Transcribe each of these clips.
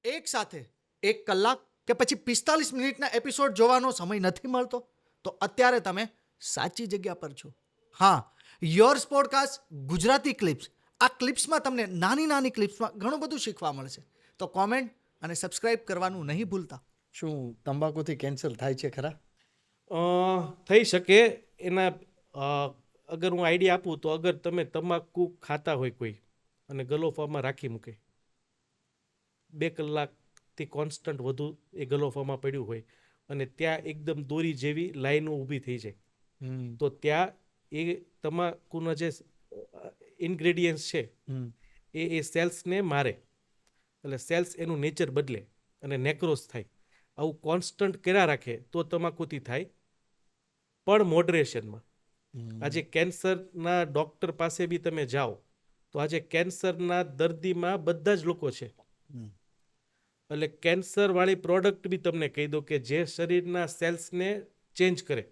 એક સાથે 1 કલાક કે પછી 45 મિનિટના એપિસોડ જોવાનો સમય નથી મળતો તો અત્યારે તમે સાચી જગ્યા પર છો. હા, યોર્સ પોડકાસ્ટ ગુજરાતી ક્લિપ્સ. આ ક્લિપ્સમાં તમને નાની નાની ક્લિપ્સમાં ઘણું બધું શીખવા મળશે. તો કોમેન્ટ અને સબસ્ક્રાઇબ કરવાનું નહીં ભૂલતા. શું તંબાકુથી કેન્સર થાય છે ખરા? થઈ શકે. એના અગર હું આઈડિયા આપું તો અગર તમે તમાકુ ખાતા હોય કોઈ અને ગલોફામાં રાખી મૂકે 2 કલાકથી કોન્સ્ટન્ટ વધુ એ ગલોફામાં પડ્યું હોય અને ત્યાં એકદમ દોરી જેવી લાઈનો ઊભી થઈ જાય તો ત્યાં એ તમાકુના જે ઇન્ગ્રેડિયન્ટ્સ છે એ સેલ્સને મારે, એટલે સેલ્સ એનું નેચર બદલે અને નેક્રોસ થાય. આવું કોન્સ્ટન્ટ કર્યા રાખે તો તમાકુથી થાય, પણ મોડરેશનમાં. આજે કેન્સરના ડૉક્ટર પાસે બી તમે જાઓ તો આજે કેન્સરના દર્દીમાં બધા જ લોકો છે. એટલે કેન્સરવાળી પ્રોડક્ટ બી તમને કહી દો કે જે શરીરના સેલ્સને ચેન્જ કરે.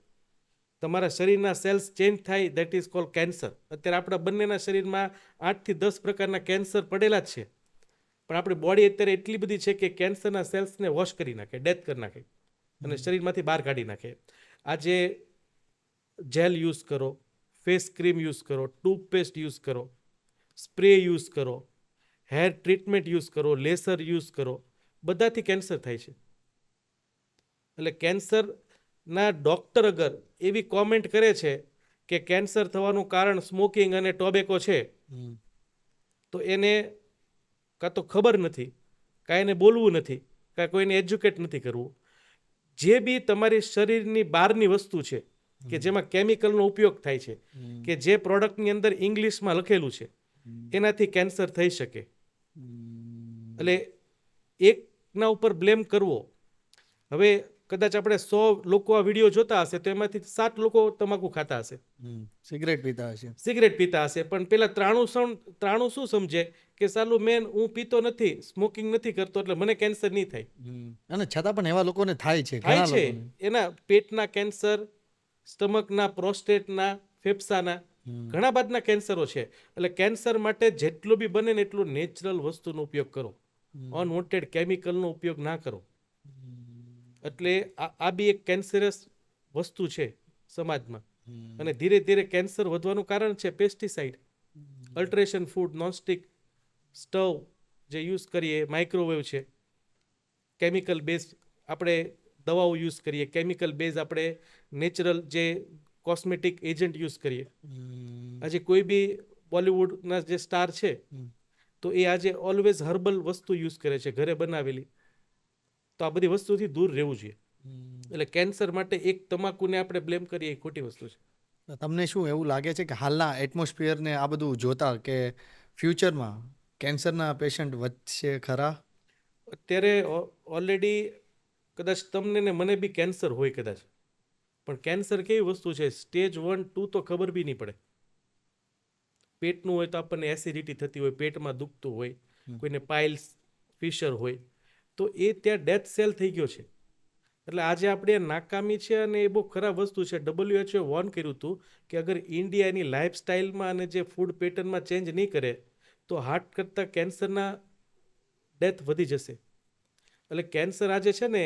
તમારા શરીરના સેલ્સ ચેન્જ થાય, દેટ ઇઝ કોલ્ડ કેન્સર. અત્યારે આપણા બંનેના શરીરમાં 8 થી 10 પ્રકારના કેન્સર પડેલા જ છે, પણ આપણી બોડી અત્યારે એટલી બધી છે કે કેન્સરના સેલ્સને વોશ કરી નાખે, ડેથ કરી નાખે અને શરીરમાંથી બહાર કાઢી નાખે. આજે જેલ યુઝ કરો, ફેસ ક્રીમ યુઝ કરો, ટૂથપેસ્ટ યુઝ કરો, સ્પ્રે યુઝ કરો, હેર ટ્રીટમેન્ટ યુઝ કરો, લેસર યુઝ કરો, બધાથી કેન્સર થાય છે. એટલે કેન્સરના ડૉક્ટર અગર એવી કોમેન્ટ કરે છે કે કેન્સર થવાનું કારણ સ્મોકિંગ અને ટોબેકો છે, તો એને કાં તો ખબર નથી, કાં એને બોલવું નથી, કાં કોઈને એજ્યુકેટ નથી કરવું. જે બી તમારી શરીરની બહારની વસ્તુ છે કે જેમાં કેમિકલનો ઉપયોગ થાય છે, કે જે પ્રોડક્ટની અંદર ઇંગ્લિશમાં લખેલું છે, એનાથી કેન્સર થઈ શકે. એટલે એકના ઉપર બ્લેમ કરવો. હવે કદાચ આપણે 100 લોકો આ વિડીયો જોતા હશે તો એમાંથી 7 લોકો તમાકુ ખાતા હશે, સિગરેટ પીતા હશે. સિગરેટ પીતા હશે, પણ પેલા 93 શું સમજે કે સાલું હું પીતો નથી, સ્મોકિંગ નથી કરતો એટલે મને કેન્સર નહીં થાય. અને છતાં પણ એવા લોકોને થાય છે, થાય ઘણા છે. લોકોને. એના પેટના કેન્સર, સ્ટમકના, પ્રોસ્ટેટના, ફેફસાના, ઘણા બાદના કેન્સરો છે. એટલે કેન્સર માટે જેટલું બી બને ને એટલું નેચરલ વસ્તુનો ઉપયોગ કરો, અનવોન્ટેડ કેમિકલનો ઉપયોગ ના કરો. એટલે આ બી એક કેન્સરસ વસ્તુ છે સમાજમાં. અને ધીરે ધીરે કેન્સર વધવાનું કારણ છે પેસ્ટિસાઇડ, અલ્ટ્રેશન ફૂડ, નોનસ્ટિક સ્ટવ જે યુઝ કરીએ, માઇક્રોવેવ છે, કેમિકલ બેઝ આપણે દવાઓ યુઝ કરીએ, કેમિકલ બેઝ આપણે નેચરલ જે કોસ્મેટિક એજન્ટ યુઝ કરીએ. આજે કોઈ બી બોલિવૂડના જે સ્ટાર છે તો એ આજે ઓલવેઝ હર્બલ વસ્તુ યુઝ કરે છે, ઘરે બનાવેલી. તો આ બધી વસ્તુથી દૂર રહેવું જોઈએ. એટલે કેન્સર માટે એક તમાકુને આપણે બ્લેમ કરીએ એ ખોટી વસ્તુ છે. તમને શું એવું લાગે છે કે હાલના એટમોસ્ફિયરને આ બધું જોતા કે ફ્યુચરમાં કેન્સરના પેશન્ટ વધશે ખરા? અત્યારે ઓલરેડી કદાચ તમને ને મને બી કેન્સર હોય કદાચ, પણ કેન્સર કેવી વસ્તુ છે, સ્ટેજ 1, 2 તો ખબર બી નહીં પડે. પેટનું હોય તો આપણને એસિડિટી થતી હોય, પેટમાં દુખતું હોય, કોઈને પાઇલ્સ, ફિશર હોય, તો એ ત્યાં ડેથ સેલ થઈ ગયો છે. એટલે આજે આપણે નાકામી છે અને એ બહુ ખરાબ વસ્તુ છે. WHO વોર્ન કર્યું હતું કે અગર ઇન્ડિયાની લાઈફસ્ટાઈલમાં અને જે ફૂડ પેટર્નમાં ચેન્જ નહીં કરે તો હાર્ટ કરતાં કેન્સરના ડેથ વધી જશે. એટલે કેન્સર આજે છે ને,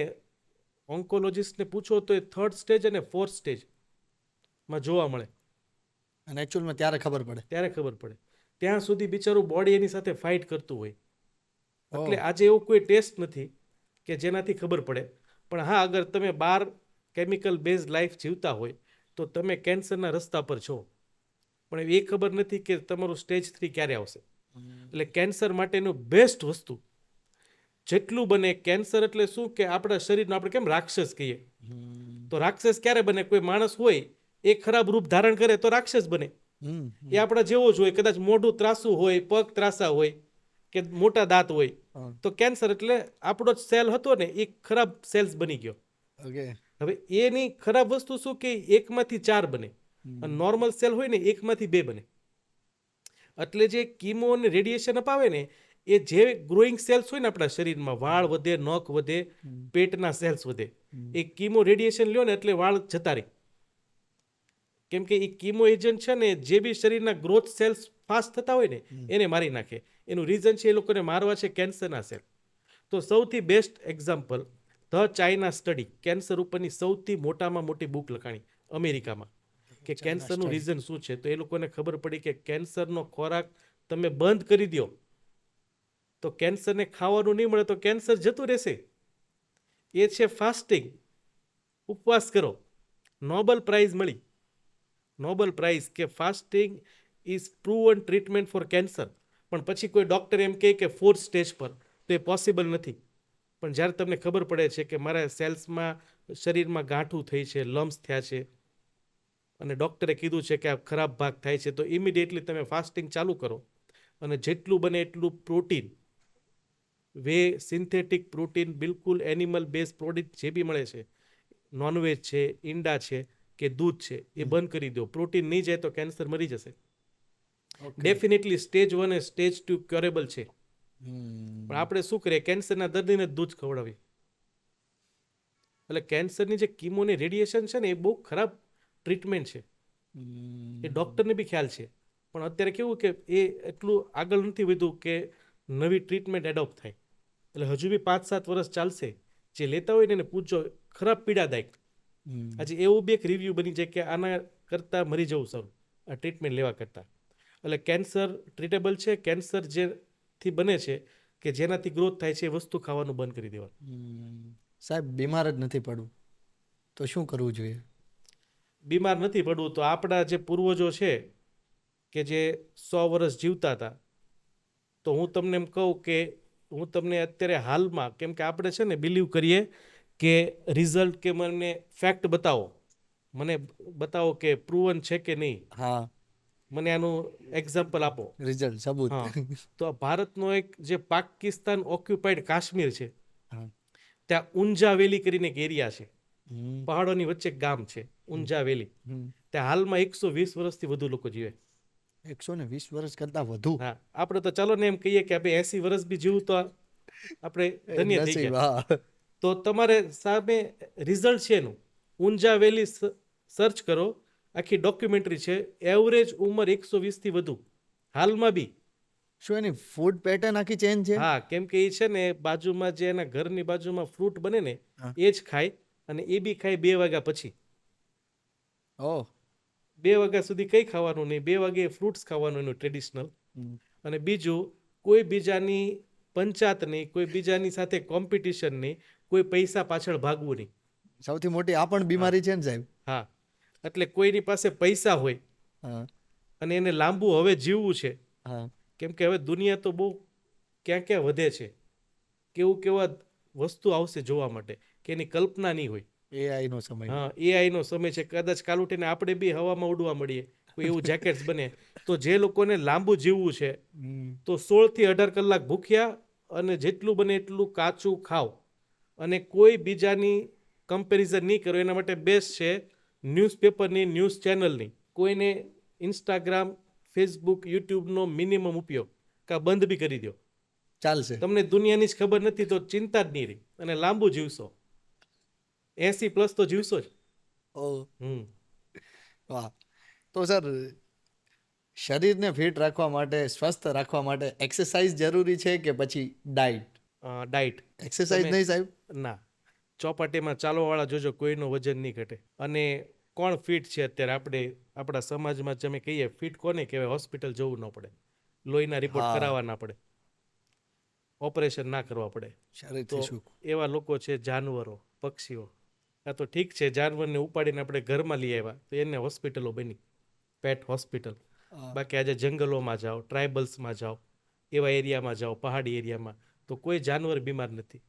ઓન્કોલોજિસ્ટને પૂછો તો એ 3rd સ્ટેજ અને 4th સ્ટેજમાં જોવા મળે. અને એકચ્યુઅલમાં ત્યારે ખબર પડે. ત્યારે ખબર પડે. ત્યાં સુધી બિચારું બોડી એની સાથે ફાઇટ કરતું હોય. એટલે આજે એવો કોઈ ટેસ્ટ નથી કે જેનાથી ખબર પડે. પણ હા, અગર તમે 12 કેમિકલ બેઝ લાઈફ જીવતા હોય તો તમે કેન્સરના રસ્તા પર છો, પણ એ ખબર નથી કે તમારું સ્ટેજ 3 ક્યારે આવશે. એટલે કેન્સર માટેનું બેસ્ટ વસ્તુ જેટલું બને, કેન્સર એટલે શું કે આપણા શરીરનો આપણે કેમ રાક્ષસ કહીએ, તો રાક્ષસ ક્યારે બને? કોઈ માણસ હોય એ ખરાબ રૂપ ધારણ કરે તો રાક્ષસ બને. એ આપણા જેવો જ હોય, કદાચ મોઢું ત્રાસું હોય, પગ ત્રાસા હોય કે મોટા દાંત હોય, તો કેન્સર એટલે આપણો જ સેલ હતો ને એ ખરાબ સેલ્સ બની ગયો. હવે એની ખરાબ વસ્તુ શું કે 1માંથી 4 બને અને નોર્મલ સેલ હોય ને 1માંથી 2 બને. એટલે જે કીમો અને રેડિયેશન અપાવે ને એ જે ગ્રોઈંગ સેલ્સ હોય ને આપણા શરીરમાં, વાળ વધે, નખ વધે, પેટના સેલ્સ વધે, એ કીમો રેડિયેશન લ્યો ને એટલે વાળ જતા રહે. કેમ કે એ કીમો એજન્ટ છે ને જે બી શરીરના ગ્રોથ સેલ્સ ફાસ્ટ થતા હોય ને એને મારી નાખે. એનું રીઝન છે એ લોકોને મારવા છે કેન્સરના સેલ. તો સૌથી best example the China study, cancer ઉપરની સૌથી મોટામાં મોટી બુક લખાણી અમેરિકામાં, કે કેન્સરનું રીઝન શું છે. તો એ લોકોને ખબર પડી કે કેન્સરનો ખોરાક તમે બંધ કરી દો તો કેન્સરને ખાવાનું નહીં મળે તો કેન્સર જતું રહેશે. એ છે ફાસ્ટિંગ, ઉપવાસ કરો. નોબલ પ્રાઇઝ મળી, નોબલ પ્રાઇઝ કે fasting is proven treatment for cancer. પણ પછી કોઈ ડૉક્ટર એમ કહે કે 4th સ્ટેજ પર, તો એ પોસિબલ નથી. પણ જ્યારે તમને ખબર પડે છે કે મારા સેલ્સમાં, શરીરમાં ગાંઠું થઈ છે, લમ્સ થયા છે, અને ડૉક્ટરે કીધું છે કે આ ખરાબ ભાગ થાય છે, તો ઇમિડિયેટલી તમે ફાસ્ટિંગ ચાલુ કરો અને જેટલું બને એટલું પ્રોટીન, સિન્થેટિક પ્રોટીન, બિલકુલ એનિમલ બેઝ પ્રોટીન જે બી મળે છે, નોનવેજ છે, ઈંડા છે કે દૂધ છે, એ બંધ કરી દો. પ્રોટીન નહીં જાય તો કેન્સર મરી જશે. ડેફિનેટલી સ્ટેજ 1 અને સ્ટેજ 2 ક્યોરેબલ છે. પણ આપણે શું કરીએ, કેન્સરના દર્દીને દૂધ ખવડાવીએ. એટલે કેન્સરની જે કીમોની રેડિયેશન છે ને, એ બહુ ખરાબ ટ્રીટમેન્ટ છે. એ ડૉક્ટરને બી ખ્યાલ છે. પણ અત્યારે કેવું કે એ એટલું આગળ નથી વધ્યું કે નવી ટ્રીટમેન્ટ એડોપ્ટ થાય. એટલે હજુ બી 5-7 વર્ષ ચાલશે. જે લેતા હોય ને એને પૂછજો, ખરાબ પીડાદાયક. આજે એવું બી એક રિવ્યૂ બની જાય કે આના કરતાં મરી જવું સારું આ ટ્રીટમેન્ટ લેવા કરતાં. એટલે કેન્સર ટ્રીટેબલ છે. કેન્સર જેથી બને છે કે જેનાથી ગ્રોથ થાય છે એ વસ્તુ ખાવાનું બંધ કરી દેવાનું. સાહેબ, બીમાર જ નથી પડવું તો શું કરવું જોઈએ? બીમાર નથી પડવું તો આપણા જે પૂર્વજો છે કે જે 100 વર્ષ જીવતા હતા, તો હું તમને એમ કહું કે હું તમને અત્યારે હાલમાં, કેમ કે આપણે છે ને બિલીવ કરીએ કે રિઝલ્ટ, કે મને ફેક્ટ બતાવો, મને બતાવો કે પ્રૂવન છે કે નહીં. હા, મને આનું એક્ઝામ્પલ આપો, રિઝલ્ટ, સબૂત. હા. તો ભારતનો એક જે પાકિસ્તાન ઓક્યુપાઈડ કાશ્મીર છે, હા. ત્યાં ઊંઝા વેલી કરીને એક એરિયા છે, પહાડોની વચ્ચે એક ગામ છે ઊંઝા વેલી. ત્યાં હાલમાં 120 વર્ષથી વધુ લોકો જીવે. 120 વર્ષ કરતા વધુ? હા. આપણે તો ચાલો ને એમ કહીએ કે આપણે 80 વર્ષ બી જીવું તો આપણે ધન્ય થઈ ગયા. તો તમારે સામે રિઝલ્ટ છે એનું. ઊંઝા વેલી સર્ચ કરો, આખી ડોક્યુમેન્ટરી છે. એવરેજ ઉંમર 120 થી વધુ હાલમાં બી. શું એની ફૂડ પેટર્ન આખી ચેન્જ છે? હા, કેમ કે એ છે ને બાજુમાં જે એના ઘરની બાજુમાં ફ્રૂટ બને ને એ જ ખાય, અને એ બી ખાય 2 વાગ્યા પછી. ઓહ. 2 વાગ્યા સુધી કંઈ ખાવાનું નહીં, 2 વાગે ફ્રૂટ્સ ખાવાનું એનું ટ્રેડિશનલ. અને બીજું, કોઈ બીજાની પંચાત નહીં, કોઈ બીજાની સાથે કોમ્પિટિશન નહીં, કોઈ પૈસા પાછળ ભાગવું નહીં. સૌથી મોટી આ પણ બીમારી છે ને સાહેબ? હા. એટલે કોઈની પાસે પૈસા હોય અને એને લાંબુ હવે જીવવું છે, કેમ કે હવે દુનિયા તો બહુ ક્યાં ક્યાં વધે છે, કેવા વસ્તુ આવશે જોવા માટે કે એની કલ્પના નહીં હોય. AI નો સમય. હા, AI નો સમય છે. કદાચ કાલ ઉઠીને આપણે બી હવામાં ઉડવા મળીએ, કોઈ એવું જેકેટ્સ બને. તો જે લોકોને લાંબુ જીવવું છે, તો 16 થી 18 કલાક ભૂખ્યા અને જેટલું બને એટલું કાચું ખાવ, અને કોઈ બીજાની કમ્પેરિઝન નહીં કરો. એના માટે બેસ્ટ છે ન્યૂઝપેપરની, ન્યૂઝ ચેનલની. કોઈને ઇન્સ્ટાગ્રામ, ફેસબુક, યુટ્યુબનો મિનિમમ ઉપયોગ કા બંધ બી કરી દો, ચાલશે. તમને દુનિયાની જ ખબર નથી તો ચિંતા જ નહીં રહી, અને લાંબુ જીવશો. 80+ તો જીવશો જ. વાહ. તો સર, શરીરને ફિટ રાખવા માટે, સ્વસ્થ રાખવા માટે એક્સરસાઇઝ જરૂરી છે કે પછી ડાયટ? ડાયટ. એક્સરસાઇઝ નહીં સાહેબ? ના. ચોપાટીમાં ચાલવાવાળા જોજો, કોઈનો વજન નહીં ઘટે. અને કોણ ફિટ છે અત્યારે? આપણે આપણા સમાજમાં તમે કહીએ ફિટ કોને કહેવાય? હોસ્પિટલ જવું ન પડે, લોહીના રિપોર્ટ કરાવવા ના પડે, ઓપરેશન ના કરવા પડે. તો એવા લોકો છે જાનવરો, પક્ષીઓ. આ તો ઠીક છે, જાનવરને ઉપાડીને આપણે ઘરમાં લઈ આવ્યા તો એને હોસ્પિટલો બની, પેટ હોસ્પિટલ. બાકી આજે જંગલોમાં જાઓ, ટ્રાઇબલ્સમાં જાઓ, એવા એરિયામાં જાઓ, પહાડી એરિયામાં, તો કોઈ જાનવર બીમાર નથી.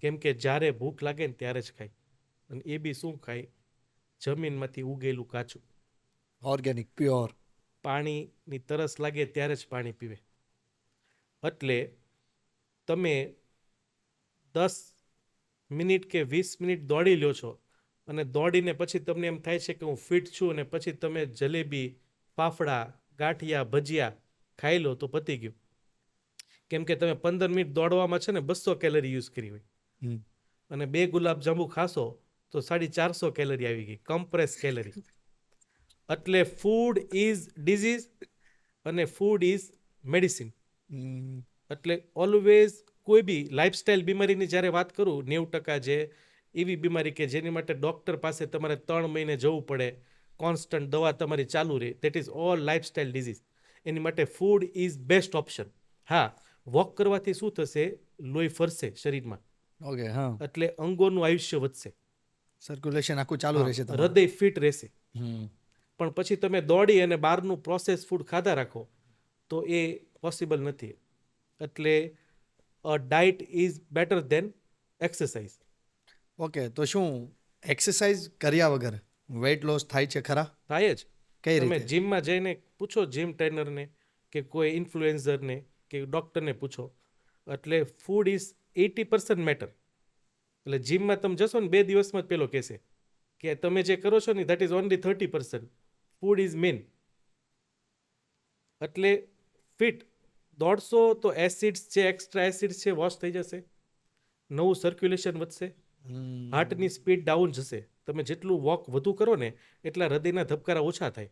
કેમ કે જ્યારે ભૂખ લાગે ને ત્યારે જ ખાય. અને એ બી શું ખાય? જમીનમાંથી ઉગેલું કાચું, ઓર્ગેનિક, પ્યોર. પાણીની તરસ લાગે ત્યારે જ પાણી પીવે. એટલે તમે 10 મિનિટ કે 20 મિનિટ દોડી લ્યો છો, અને દોડીને પછી તમને એમ થાય છે કે હું ફિટ છું, અને પછી તમે જલેબી, ફાફડા, ગાંઠિયા, ભજીયા ખાઈ લો તો પતી ગયું. કેમ કે તમે 15 મિનિટ દોડવામાં છે ને 200 કેલરી યુઝ કરી હોય, અને 2 ગુલાબજાંબુ ખાશો તો 450 કેલરી આવી ગઈ, કમ્પ્રેસ કેલરી. એટલે ફૂડ ઇઝ ડિઝીઝ અને ફૂડ ઇઝ મેડિસિન. એટલે ઓલવેઝ કોઈ બી લાઇફસ્ટાઇલ બીમારીની જ્યારે વાત કરું 90% જે એવી બીમારી કે જેની માટે ડૉક્ટર પાસે તમારે 3 મહિને જવું પડે, કોન્સ્ટન્ટ દવા તમારી ચાલુ રહે, that is all lifestyle disease. એની માટે ફૂડ ઇઝ બેસ્ટ ઓપ્શન. હા, વોક કરવાથી શું થશે? લોહી ફરશે શરીરમાં, ઓકે, હા, એટલે અંગોનું આયુષ્ય વધશે, સર્ક્યુલેશન આખું ચાલુ રહેશે તમારું. હૃદય ફિટ રહેશે. હમ. પણ પછી તમે દોડી અને બહારનું પ્રોસેસ ફૂડ ખાધા રાખો તો એ પોસિબલ નથી. એટલે diet is better than exercise. Okay, તો શું એક્સરસાઇઝ કર્યા વગર વેઇટ લોસ થાય છે ખરા? થાય જ. કઈ તમે રીતે? જીમમાં જઈને પૂછો જીમ ટ્રેનરને કે કોઈ ઇન્ફ્લુએન્સરને કે ડૉક્ટરને પૂછો, એટલે ફૂડ ઇઝ 80% મેટર. એટલે જીમમાં તમે જશો ને 2 દિવસમાં જ પેલો કહેશે કે તમે જે કરો છો ને that is only 30%. Food is main. એટલે ફિટ દોડશો તો એસિડ્સ છે, એક્સ્ટ્રા એસિડ્સ છે, વોશ થઈ જશે, નવું સર્ક્યુલેશન વધશે, હાર્ટની સ્પીડ ડાઉન જશે. તમે જેટલું વોક વધુ કરો ને એટલા હૃદયના ધબકારા ઓછા થાય.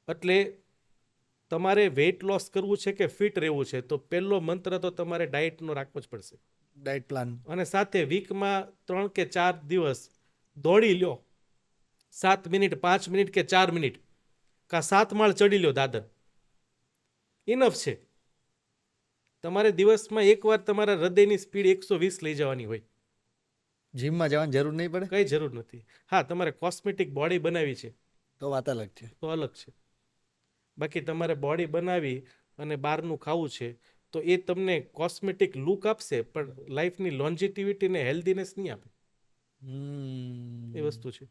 એટલે તમારે વેઇટ લોસ કરવું છે કે ફિટ રહેવું છે તો પહેલો મંત્ર તો તમારે ડાયટનો રાખવો જ પડશે. Diet plan. અને સાથે વીકમાં 3 કે 4 દિવસ દોડી લ્યો, 7 મિનિટ, 5 મિનિટ કે 4 મિનિટ, કાં 7 માળ ચડી લ્યો દાદર, ઇનફ છે. તમારે દિવસમાં એકવાર તમારા હૃદયની સ્પીડ 120 લઈ જવાની હોય, જીમમાં જવાની જરૂર નહીં પડે કઈ જરૂર નથી. હા, તમારે કોસ્મેટિક બોડી બનાવી છે તો વાત અલગ છે. તો અલગ છે. બાકી તમારે બોડી બનાવી અને બહારનું ખાવું છે તો એ તમને કોસ્મેટિક લુક આપશે પણ લાઈફની લોન્જિટિવિટી ને હેલ્ધીનેસ નહીં આપે. એ વસ્તુ છે.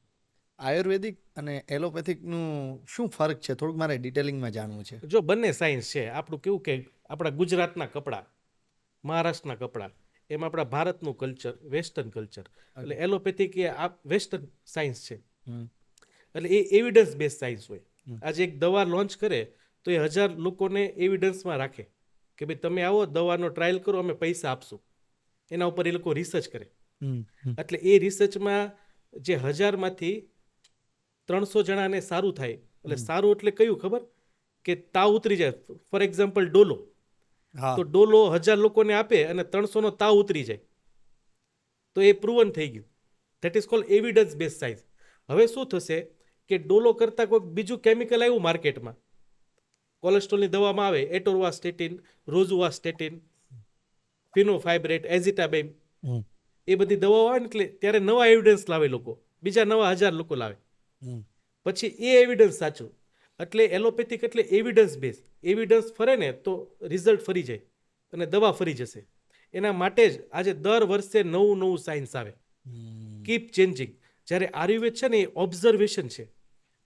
આયુર્વેદિક અને એલોપેથિકનું શું ફરક છે? થોડુંક મારે ડિટેલિંગમાં જાણવું છે. જો બંને સાયન્સ છે. આપણું કેવું કે આપણા ગુજરાતના કપડાં, મહારાષ્ટ્રના કપડાં, એમાં આપણા ભારતનું કલ્ચર, વેસ્ટર્ન કલ્ચર. એટલે એલોપેથિક એ આ વેસ્ટર્ન સાયન્સ છે. એટલે એ એવિડન્સ બેઝ સાયન્સ હોય. આજે એક દવા લોન્ચ કરે તો એ 1000 લોકોને એવિડન્સમાં રાખે કે ભાઈ તમે આવો દવાનો ટ્રાયલ કરો, અમે પૈસા આપશું. એના ઉપર એ લોકો રિસર્ચ કરે. એટલે એ રિસર્ચમાં જે 1000માંથી 300 જણાને સારું થાય. એટલે સારું એટલે કયું ખબર? કે તાવ ઉતરી જાય. ફોર એક્ઝામ્પલ ડોલો, હા, તો ડોલો 1000 લોકોને આપે અને 300 નો તાવ ઉતરી જાય તો એ પ્રૂવન થઈ ગયું. That is called evidence base science. હવે શું થશે કે ડોલો કરતાં કોઈક બીજું કેમિકલ આવ્યું માર્કેટમાં, કોલેસ્ટ્રોલની દવામાં આવે એટોરવાસ્ટેટિન, રોઝુવાસ્ટેટિન, ફિનોફાઇબ્રેટ, એઝિટાબેમ, એ બધી દવાઓ આવે ને એટલે ત્યારે નવા એવિડન્સ લાવે લોકો, બીજા નવા 1000 લોકો લાવે, પછી એ એવિડન્સ સાચું. એટલે એલોપેથિક એટલે એવિડન્સ બેઝ. એવિડન્સ ફરે ને તો રિઝલ્ટ ફરી જાય અને દવા ફરી જશે. એના માટે જ આજે દર વર્ષે નવું નવું સાયન્સ આવે, કીપ ચેન્જિંગ. જ્યારે આયુર્વેદ છે ને એ ઓબ્ઝર્વેશન છે.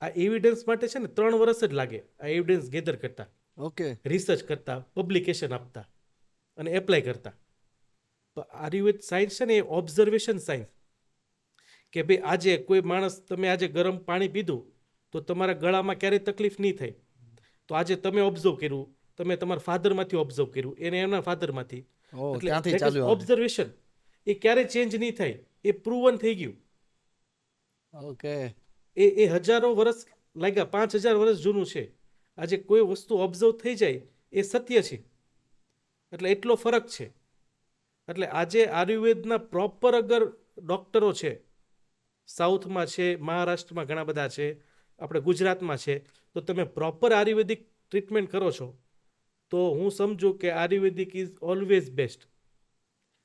આ એવિડન્સ માટે છે ને 3 વર્ષ જ લાગે આ એવિડન્સ ગેધર કરતા, ઓકે, રિસર્ચ કરતા, પબ્લિકેશન આપતા અને એપ્લાય કરતા. તો આયુર્વેદ સાયન્સ છે ને એ ઓબ્ઝર્વેશન સાયન્સ. કે ભાઈ આજે કોઈ માણસ, તમે આજે ગરમ પાણી પીધું તો તમારા ગળામાં ક્યારેય તકલીફ નહીં થાય. તો આજે તમે ઓબ્ઝર્વ કર્યું, તમે તમારા ફાધરમાંથી ઓબ્ઝર્વ કર્યું, એને એમના ફાધરમાંથી. ત્યાંથી ચાલ્યું આવે. ઓબ્ઝર્વેશન એ ક્યારેય ચેન્જ નહીં થાય, એ પ્રૂવન થઈ ગયું. ઓકે, એ હજારો વર્ષ લાગ્યા, 5000 વર્ષ જૂનું છે. આજે કોઈ વસ્તુ ઓબ્ઝર્વ થઈ જાય એ સત્ય છે. એટલે એટલો ફરક છે. એટલે આજે આયુર્વેદના પ્રોપર અગર ડૉક્ટરો છે, સાઉથમાં છે, મહારાષ્ટ્રમાં ઘણા બધા છે, આપણે ગુજરાતમાં છે, તો તમે પ્રોપર આયુર્વેદિક ટ્રીટમેન્ટ કરો છો તો હું સમજુ કે આયુર્વેદિક ઇઝ ઓલવેઝ બેસ્ટ.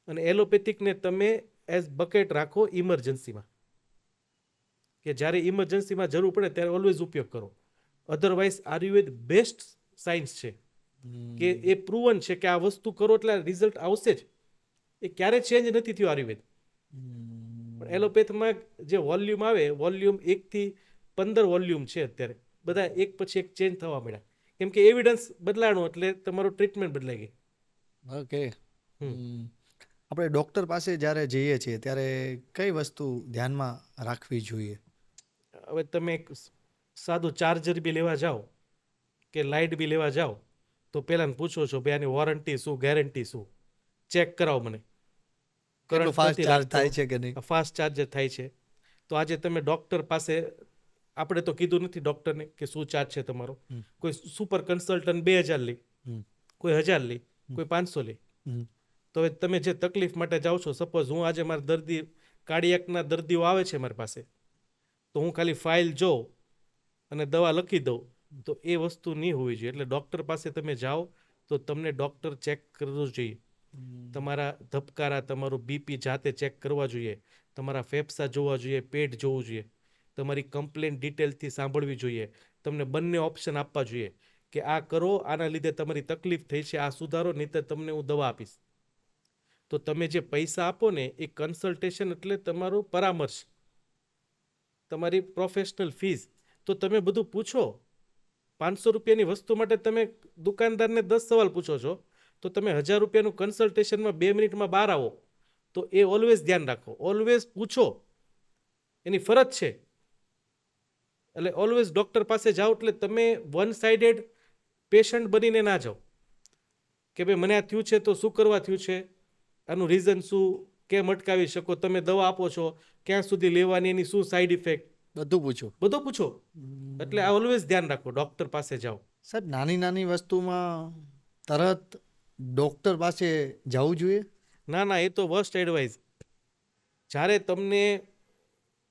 અને એલોપેથિકને તમે એઝ બકેટ રાખો ઇમરજન્સીમાં, કે જ્યારે ઇમરજન્સીમાં જરૂર પડે ત્યારે ઓલવેઝ ઉપયોગ કરો. અધરવાઇઝ આયુર્વેદ બેસ્ટ સાયન્સ છે કે એ પ્રૂવન છે કે આ વસ્તુ કરો એટલે રિઝલ્ટ આવશે જ. એ ક્યારેય ચેન્જ નથી થયું આયુર્વેદ. પણ એલોપેથમાં જે વોલ્યુમ આવે, વોલ્યુમ 1 થી 15 વોલ્યુમ છે અત્યારે, બધા એક પછી એક ચેન્જ થવા મળ્યા. કેમ કે એવિડન્સ બદલાણો એટલે તમારું ટ્રીટમેન્ટ બદલાઈ ગઈ. ઓકે. આપણે ડૉક્ટર પાસે જ્યારે જઈએ છીએ ત્યારે કઈ વસ્તુ ધ્યાનમાં રાખવી જોઈએ? હવે તમે એક સાદું ચાર્જર બી લેવા જાઓ કે લાઇટ બી લેવા જાઓ તો પહેલાં પૂછો છો ભાઈ આની વોરંટી શું, ગેરંટી શું, ચેક કરાવો મને. કેટલો ફાસ્ટ ચાર્જ થાય છે કે નહીં? ફાસ્ટ ચાર્જર થાય છે. તો આજે તમે ડૉક્ટર પાસે, આપણે તો કીધું નથી ડૉક્ટરને કે શું ચાર્જ છે તમારો. કોઈ સુપર કન્સલ્ટન્ટ 2000 લે, કોઈ 1000 લે, કોઈ 500 લે. તો હવે તમે જે તકલીફ માટે જાઓ છો, સપોઝ હું આજે મારા દર્દી કાર્ડિયાકના દર્દીઓ આવે છે મારી પાસે, તો હું ખાલી ફાઇલ જોઉં અને દવા લખી દઉં, તો એ વસ્તુ નહીં હોવી જોઈએ. એટલે ડૉક્ટર પાસે તમે જાઓ તો તમને ડૉક્ટર ચેક કરવું જોઈએ. તમારા ધબકારા, તમારું બીપી જાતે ચેક કરવા જોઈએ, તમારા ફેફસા જોવા જોઈએ, પેટ જોવું જોઈએ, તમારી કમ્પ્લેન ડિટેલથી સાંભળવી જોઈએ, તમને બંને ઓપ્શન આપવા જોઈએ કે આ કરો, આના લીધે તમારી તકલીફ થઈ છે, આ સુધારો, નહીં તો તમને હું દવા આપીશ. તો તમે જે પૈસા આપો ને એ કન્સલ્ટેશન એટલે તમારું પરામર્શ, તમારી પ્રોફેશનલ ફીઝ. તો તમે બધું પૂછો. 500 રૂપિયાની વસ્તુ માટે તમે દુકાનદારને 10 સવાલ પૂછો છો, તો તમે 1000 રૂપિયાનું કન્સલ્ટેશનમાં 2 મિનિટમાં બહાર આવો. તો એ ઓલવેઝ ધ્યાન રાખો, ઓલવેઝ પૂછો, એની ફરજ છે. એટલે ઓલવેઝ ડૉક્ટર પાસે જાઓ એટલે તમે વન સાઇડેડ પેશન્ટ બનીને ના જાઓ કે ભાઈ મને આ થયું છે તો શું કરવા થયું છે, આનું રીઝન શું, કેમ અટકાવી શકો, તમે દવા આપો છો ક્યાં સુધી લેવાની, એની શું સાઈડ ઇફેક્ટ, બધું પૂછો. બધું પૂછો. એટલે આ ઓલવેઝ ધ્યાન રાખો, ડૉક્ટર પાસે જાઓ. સાહેબ, નાની નાની વસ્તુમાં તરત ડૉક્ટર પાસે જવું જોઈએ? ના ના, એ તો વર્સ્ટ એડવાઇસ. જ્યારે તમને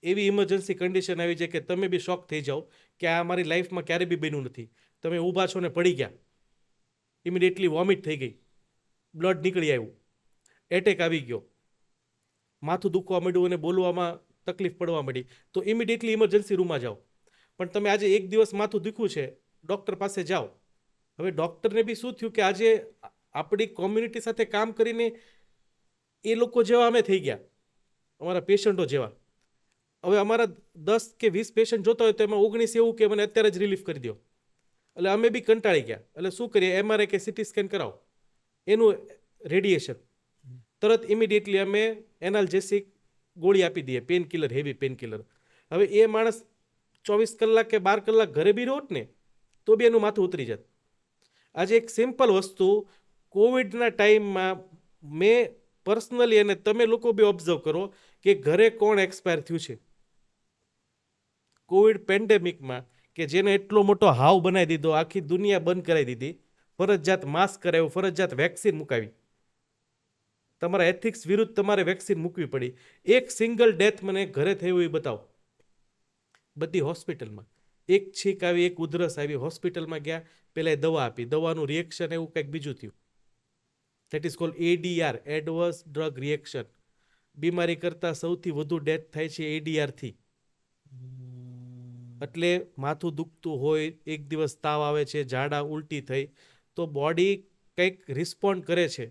એવી ઇમરજન્સી કન્ડિશન આવી જાય કે તમે બી શોક થઈ જાઓ કે આ મારી લાઈફમાં ક્યારેય બી બન્યું નથી, તમે ઊભા છો ને પડી ગયા, ઇમિડિયેટલી વોમિટ થઈ ગઈ, બ્લડ નીકળી આવ્યું, એટેક આવી ગયો, માથું દુખવા માંડ્યું અને બોલવામાં તકલીફ પડવા માંડી, તો ઇમિડિયેટલી ઇમરજન્સી રૂમમાં જાઓ. પણ તમે આજે એક દિવસ માથું દુખ્યું છે, ડૉક્ટર પાસે જાઓ. હવે ડૉક્ટરને બી શું થયું કે આજે આપણી કોમ્યુનિટી સાથે કામ કરીને એ લોકો જેવા અમે થઈ ગયા, અમારા પેશન્ટો જેવા. હવે અમારા 10 કે 20 પેશન્ટ જોતા હોય તો એમાં 19 એવું કે મને અત્યારે જ રિલીફ કરી દો. એટલે અમે બી કંટાળી ગયા. એટલે શું કરીએ, MRI કે CT સ્કેન કરાવો, એનું રેડિયેશન, તરત ઇમિડિયેટલી અમે એનાલ્જેસિક ગોળી આપી દઈએ, painkiller, heavy painkiller. હવે એ માણસ 24 કલાક કે 12 કલાક ઘરે બી રહો ને તો બી એનું માથું ઉતરી જાય. આજે એક સિમ્પલ વસ્તુ કોવિડના ટાઈમમાં મેં પર્સનલી, અને તમે લોકો બી ઓબ્ઝર્વ કરો કે ઘરે કોણ એક્સપાયર થયું છે કોવિડ પેન્ડેમિકમાં, કે જેને એટલો મોટો હાવ બનાવી દીધો, આખી દુનિયા બંધ કરાવી દીધી, ફરજિયાત માસ્ક કરાવ્યું, ફરજિયાત વેક્સિન મુકાવી, તમારા એથિક્સ વિરુદ્ધ તમારે વેક્સિન મૂકવી પડી. એક સિંગલ ડેથ મને ઘરે થયું એ બતાવો. બધી હોસ્પિટલમાં એક છીક આવી, એક ઉધરસ આવી, હોસ્પિટલમાં ગયા, પહેલાં એ દવા આપી, દવાનું રિએક્શન એવું કંઈક બીજું થયું. That is called ADR, adverse drug reaction. બીમારી કરતાં સૌથી વધુ ડેથ થાય છે ADRથી. એટલે માથું દુખતું હોય, એક દિવસ તાવ આવે છે, ઝાડા ઉલટી થઈ, તો બોડી કંઈક રિસ્પોન્ડ કરે છે.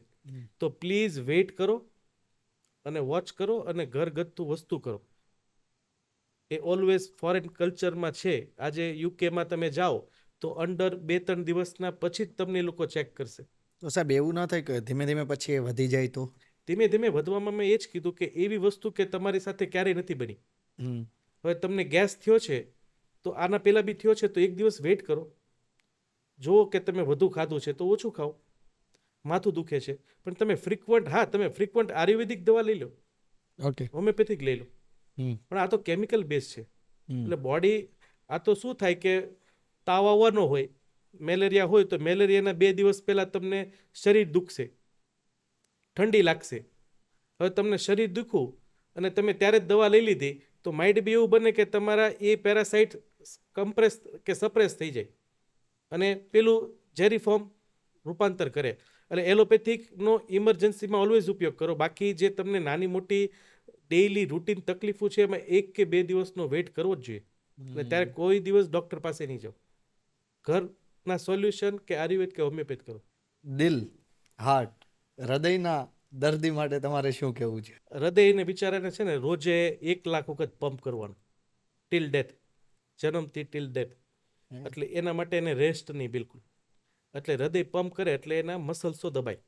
તો પ્લીઝ વેઇટ કરો અને વોચ કરો અને ઘરગથ્થુ વસ્તુ કરો. એ ઓલવેઝ ફોરેન કલ્ચરમાં છે. આજે યુકેમાં તમે જાઓ તો અંડર 2-3 દિવસના પછી જ તમને એ લોકો ચેક કરશે. તો સાહેબ, એવું ના થાય કે ધીમે ધીમે પછી એ વધી જાય તો? ધીમે ધીમે વધવામાં મેં એ જ કીધું કે એવી વસ્તુ કે તમારી સાથે ક્યારેય નથી બની. હવે તમને ગેસ થયો છે તો આના પહેલાં બી થયો છે, તો એક દિવસ વેઇટ કરો, જુઓ કે તમે વધુ ખાધું છે તો ઓછું ખાઓ. માથું દુખે છે પણ તમે ફ્રિકવન્ટ આયુર્વેદિક દવા લઈ લો, ઓકે, હોમિયોપેથિક લઈ લો, પણ આ તો કેમિકલ બેઝ છે. એટલે બોડી, આ તો શું થાય કે તાવ આવવાનો હોય, મેલેરિયા હોય તો મેલેરિયાના 2 દિવસ પહેલાં તમને શરીર દુખશે, ઠંડી લાગશે. હવે તમને શરીર દુખવું અને તમે ત્યારે જ દવા લઈ લીધી તો માઇટ બી એવું બને કે તમારા એ પેરાસાઇટ કમ્પ્રેસ કે સપ્રેસ થઈ જાય અને પેલું ઝેરી ફોર્મ રૂપાંતર કરે. એટલે એલોપેથિકનો ઇમરજન્સીમાં ઓલવેઝ ઉપયોગ કરો. બાકી જે તમને નાની મોટી ડેઇલી રૂટીન તકલીફો છે એમાં 1 કે 2 દિવસનો વેઇટ કરવો જ જોઈએ. એટલે ત્યારે કોઈ દિવસ ડૉક્ટર પાસે નહીં જાઓ. ઘરના સોલ્યુશન કે આયુર્વેદ કે હોમિયોપેથ કરો. દિલ, હાર્ટ, હૃદયના દર્દી માટે તમારે શું કહેવું છે? હૃદયને બિચારાને છે ને રોજે 1 લાખ વખત પંપ કરવાનું, ટીલ ડેથ, જન્મથી ટીલ ડેથ. એટલે એના માટે એને રેસ્ટ નહીં બિલકુલ. એટલે હૃદય પંપ કરે એટલે એના મસલ્સો દબાય,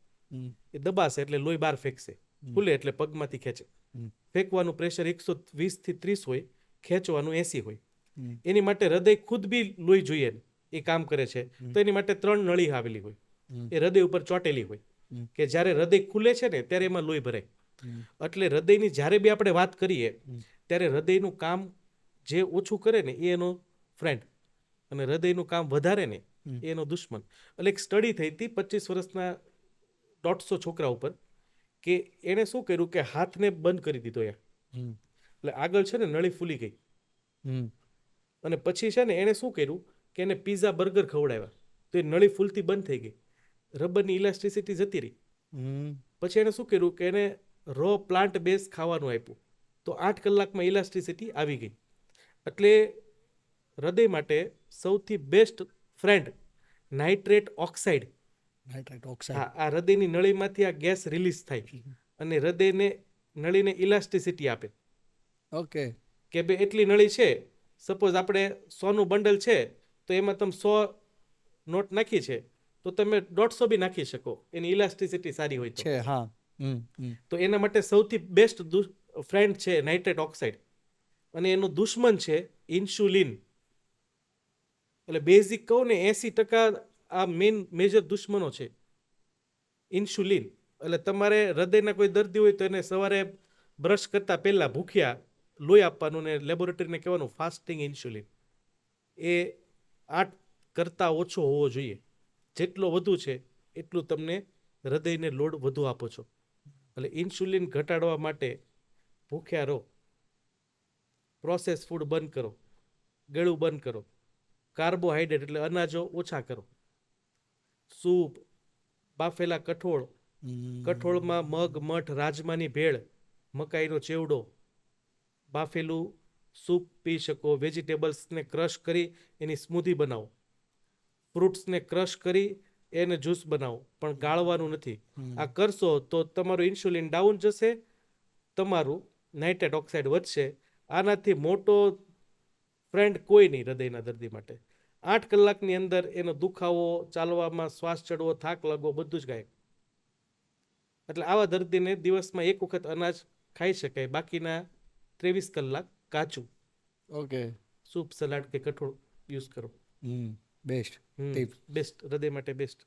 એ દબાશે એટલે લોહી બહાર ફેંકશે, ખુલે એટલે પગમાંથી ખેંચે. ફેંકવાનું પ્રેશર 120 થી 30 હોય, ખેંચવાનું 80 હોય. એની માટે હૃદય ખુદ બી લોહી જોઈએ, એ કામ કરે છે. તો એની માટે 3 નળી આવેલી હોય, એ હૃદય ઉપર ચોટેલી હોય, કે જ્યારે હૃદય ખુલે છે ને ત્યારે એમાં લોહી ભરાય. એટલે હૃદયની જ્યારે બી આપણે વાત કરીએ ત્યારે હૃદયનું કામ જે ઓછું કરે ને એ એનો ફ્રેન્ડ, અને હૃદયનું કામ વધારે ને એ એનો દુશ્મન. એટલે એક સ્ટડી થઈ હતી 25 વર્ષના 150 છોકરા ઉપર, કે એણે શું કર્યું કે હાથને બંધ કરી દીધો હમ એટલે આગળ છે ને નળી ફૂલી ગઈ. હમ અને પછી છે ને એણે શું કર્યું કે એને પીઝા બર્ગર ખવડાવ્યા તો એ નળી ફૂલતી બંધ થઈ ગઈ, રબરની ઇલાસ્ટિસિટી જતી રહી. હમ પછી એણે શું કર્યું કે એને રો પ્લાન્ટ બેઝ ખાવાનું આપ્યું તો 8 કલાકમાં ઇલાસ્ટિસિટી આવી ગઈ. એટલે હૃદય માટે સૌથી best friend nitrate oxide. Nitrate oxide. હા, આ હૃદયની નળીમાંથી આ ગેસ રિલીઝ થાય અને હૃદયને નળીને ઇલાસ્ટિસિટી આપે. ઓકે. કે ભાઈ એટલી નળી છે, સપોઝ આપણે 100નું બંડલ છે તો એમાં તમે 100 નોટ નાખી છે તો તમે 150 બી નાખી શકો, એની ઇલાસ્ટિસિટી સારી હોય તો. છે હા. તો એના માટે સૌથી બેસ્ટ ફ્રેન્ડ છે નાઇટ્રેટ ઓક્સાઇડ અને એનો દુશ્મન છે ઇન્સ્યુલિન. એટલે બેઝિક કહું ને 80% આ મેજર દુશ્મનો છે ઇન્સ્યુલિન. એટલે તમારે હૃદયના કોઈ દર્દી હોય તો એને સવારે બ્રશ કરતા પહેલા ભૂખ્યા લોહી આપવાનું ને લેબોરેટરીને કહેવાનું ફાસ્ટિંગ ઇન્સ્યુલિન એ 8 કરતાં ઓછો હોવો જોઈએ. જેટલો વધુ છે એટલું તમને હૃદયને લોડ વધુ આપો છો. એટલે ઇન્સ્યુલિન ઘટાડવા માટે ભૂખ્યા રહો, પ્રોસેસ ફૂડ બંધ કરો, ગળું બંધ કરો, કાર્બોહાઈડ્રેટ એટલે અનાજો ઓછા કરો, સૂપ, બાફેલા કઠોળ, કઠોળમાં મગ, મઠ, રાજમાની ભેળ, મકાઈનો ચેવડો, બાફેલું સૂપ પી શકો. વેજીટેબલ્સને ક્રશ કરી એની સ્મૂધી બનાવો, ફ્રૂટ્સને ક્રશ કરી એને જ્યુસ બનાવો, પણ ગાળવાનું નથી. આ કરશો તો તમારું ઇન્સ્યુલિન ડાઉન જશે, તમારું નાઇટ્રેટ ઓક્સાઇડ વધશે. આનાથી મોટો ફ્રેન્ડ કોઈ નહીં હૃદયના દર્દી માટે. 8 કલાકની અંદર એનો દુખાવો, ચાલવામાં શ્વાસ ચડવો, થાક લાગવો બધું જ ગાયબ. એટલે આવા દર્દીને દિવસમાં 1 વખત અનાજ ખાઈ શકાય, બાકીના 23 કલાક કાચું. ઓકે. સૂપ, સલાડ કે કઠોળ યુઝ કરો. બેસ્ટ. બેસ્ટ, હૃદય માટે બેસ્ટ.